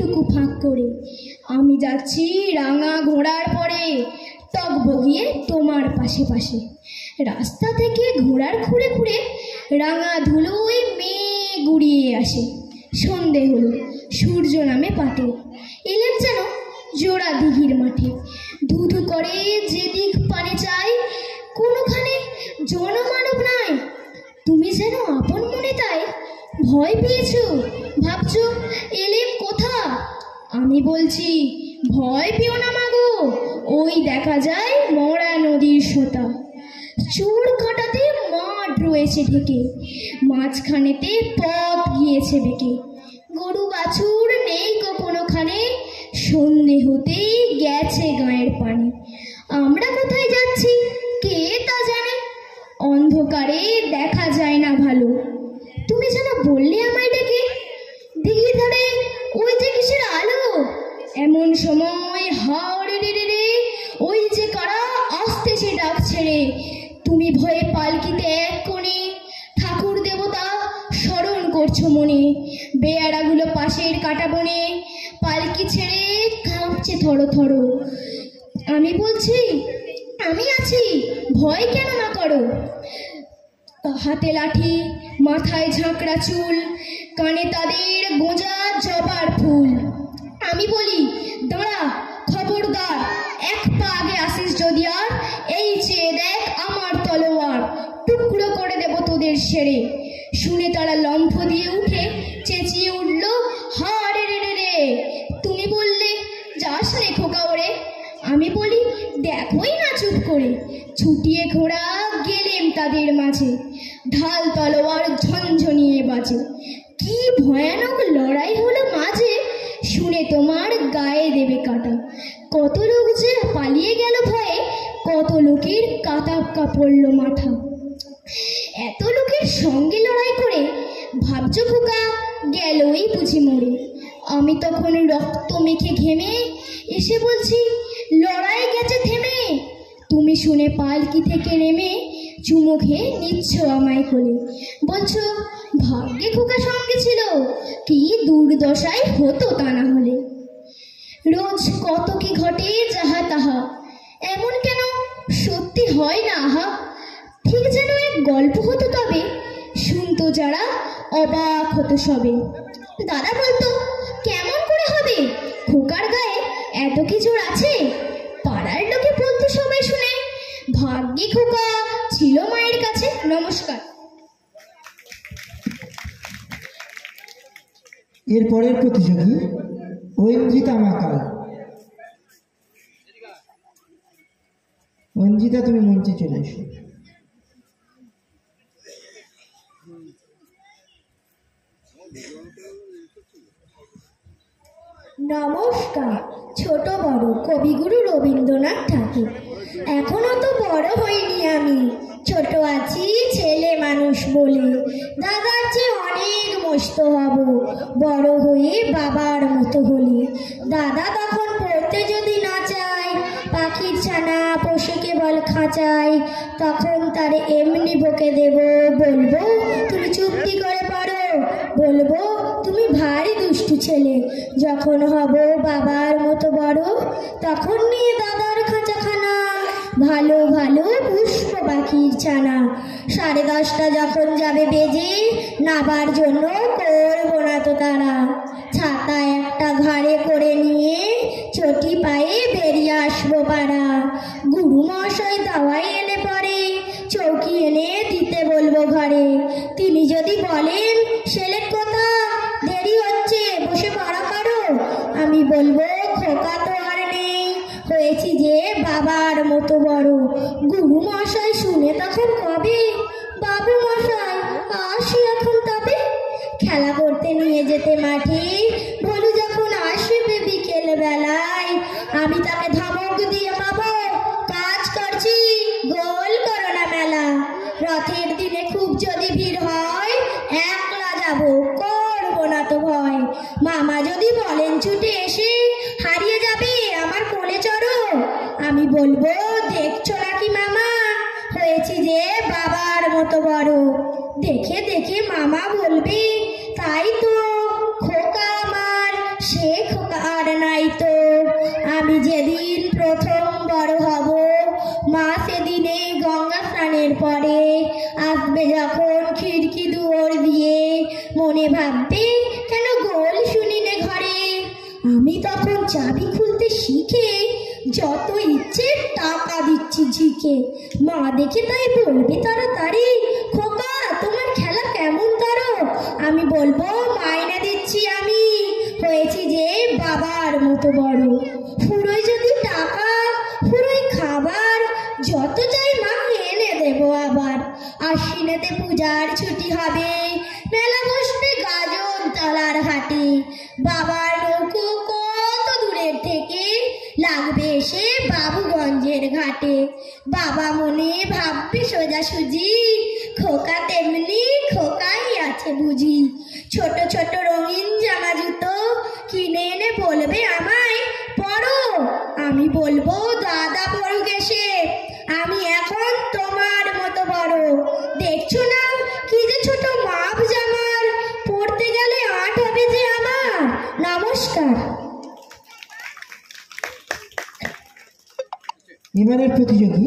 ওইটুকু ফাঁক করে। আমি যাচ্ছি রাঙা ঘোড়ার পরে, টগবগিয়ে তোমার পাশে পাশে। রাস্তা থেকে ঘোড়ার খুঁড়ে খুঁড়ে রাঙা ধুলোয় মেয়ে গুড়িয়ে আসে। সন্ধে হলো, সূর্য নামে পাটে। এলেন যেন জোড়া দিঘির মাঠে। ধুধু করে যেদিক পানে চাই, কোনোখানে জনমানব নাই। তুমি যেন আপন মনে তাই ভয় পেয়েছো, ভাবছো এলেম কোথা। আমি বলছি ভয় পেও না মাগো, ওই দেখা যায় মরা নদীর সোতা। চোর কাটাতে মাঠ রয়েছে ঢেকে, মাঝখানেতে পথ গিয়েছে বেঁকে। গরু বাছুর নেই কোনোখানে, সন্ধে হতেই গেছে গায়ের পানি। আমরা কোথায় যাচ্ছি কে তা জানে, অন্ধকারে দেখা যায় না ভালো। তুমি যেন বললে আমায় ডেকে, দিঘির ধারে ওই যে কিসের আলো। এমন সময় হাওড়ে রে রে রে, ওই যে কারা আসতেছে ডাক ছেড়ে। তুমি ভয়ে পালকিতে এক কোণে, ঠাকুর দেবতা স্মরণ করছো মনে। বেয়ারাগুলো পাশের কাটা বনে, পালকি ছেড়ে কাঁপছে থরো থরো। আমি বলছি আমি আছি, ভয় কেন না করো। হাতে লাঠি, মাথায় ঝাঁকড়া চুল, কানে তাদের গোঁজা জবার ফুল। আমি বলি দাঁড়া, খবরদার, এক পা আগে আসিস যদি আর, এই চেয়ে দেখ আমার তলোয়ার, টুকরো করে দেব তোদের সেরে। শুনে তারা লম্ফ দিয়ে উঠে চেঁচিয়ে উঠল, হারে রে রে রে। তুমি বললে যাস রে খোকা ওরে। আমি বলি দেখোই না চুপ করে। ছুটিয়ে ঘোড়া গেলেম তাদের মাঝে, ঢাল তলোয়ার ঝনঝনিয়ে বাজে। কি ভয়ানক লড়াই হলো মাঝে, শুনে তোমার গায়ে দেবে কাটা। কত লোক যে পালিয়ে গেল ভয়ে, কত লোকের কাটা পড়ল মাথা। এত লোকের সঙ্গে লড়াই করে ভাবছো খোকা গেলই বুঝি মরে। আমি তখন রক্ত মেখে ঘেমে এসে বলছি লড়াই গেছে থেমে। তুমি শুনে পালকি থেকে নেমে চুমো খেয়ে নিচ্ছ আমায় কোলে, বলছো ভাগ্যে খোকা সঙ্গে ছিল, কি দুর্দশায় হতো তা না হলে। রোজ কত কি ঘটে যাহা তাহা, এমন কেন সত্যি হয় না আহা। ঠিক যেন এক গল্প হতো তবে, শুনতো যারা অবাক হতো সবে। দাদা বলতো কেমন করে হবে, খোকার গায়ে এত কি জোর আছে। পাড়ার লোকে বলতো সবাই শুনে, ভাগ্যে খোকা ছিল মায়ের কাছে। নমস্কার। এরপরের প্রতিযোগী ঐন্দ্রিতা মাকাল। ঐন্দ্রিতা তুমি মঞ্চে চলে এসো। নমস্কার। ছোট বড় কবিগুরু রবীন্দ্রনাথ ঠাকুর। এখনো তো বড় হইনি আমি, ছোট আছি ছেলে মানুষ বলে। দাদার চেয়ে অনেক মস্ত হব বড় হয়ে বাবার মতো হলে। দাদা তখন পড়তে যদি না চায়, পাখির ছানা পোষে কেবল খাঁচায়, তখন তার এমনি বকে দেব, বলবো তুমি চুপটি করে পড়ো, বলবো তুমি ভারী দুষ্টু ছেলে। যখন হব বাবার মতো বড়, তখন নিয়ে দাদার খাঁচাখানা, ভালো ভালো পুষ্প পাখির ছানা। 10:30 যখন যাবে বেজে, নাবার জন্য করবো না তো তারা। ছাতা একটা ঘাড়ে করে নিয়ে চটি পায়ে বেরিয়ে আসবো পাড়া। গুরু মশাই দাওয়াই এলে পরে, চৌকি এনে দিতে বলবো ঘরে। তিনি যদি বলেন ছেলের কথা দেরি হচ্ছে বসে পড়া করো, আমি বলবো খোকা তো আর নেই, হয়েছি যে বাবার মতো বড়। গুরু মশাই শুনে তখন কবে, বাবু মশাই আসি এখন তবে। খেলা করতে নিয়ে যেতে মাঠে, বলু যখন আসবে বিকেল বেলায়, আমি তাকে ধমক দিয়ে পাবো, কাজ করছি গোল করো না মেলা। রথের দিনে খুব যদি ভিড় হয়, একলা যাব করবো না তো ভয়। মামা যদি বলেন ছুটে এসে, হারিয়ে যাবে আমার কোলে চড়ো, আমি বলবো দেখছো নাকি মামা, হয়েছি যে বাবার মতো বড়। দেখে দেখে মামা বলবে তাই তো খোকা আমার, সে খোকা যখন খিড়কি দুয়ার দিয়ে মনে ভাববে কেন গোল শুনিনে ঘরে, আমি তখন চাবি খুলতে শিখে যত ইচ্ছে টাকা দিচ্ছি ঝিকে। মা দেখে তাই বলবে তাড়াতাড়ি, খোকা তোমার খেলা কেমন তারো? আমি বলবো মাইনা দিচ্ছি আমি, হয়েছি যে বাবার মতো বড়। ফুরোয় যদি টাকা, ফুরোয় খাবার, যত চাই মা এনে দেবো আবার। আশ্বিনেতে পূজার ছুটি হবে, মেলা বসবে গাজন তলার হাটে। বাবার নৌকো কত দূরের থেকে লাগবে এসে বাবুগঞ্জের ঘাটে। বাবা মনে ভাববে সোজাসুজি, খোকা তেমনি খোকাই আছে বুঝি। ছোট ছোট রঙিন জামা জুতো কিনে এনে বলবে আমায় পরো, আমি বলবো দাদা পড়ুক এসে, আমি এখন তোমার মতো বড়। দেখছো না কি যে ছোট মাপ জামার, পড়তে গেলে আট হবে যে আমার। নমস্কার। এবারের প্রতিযোগী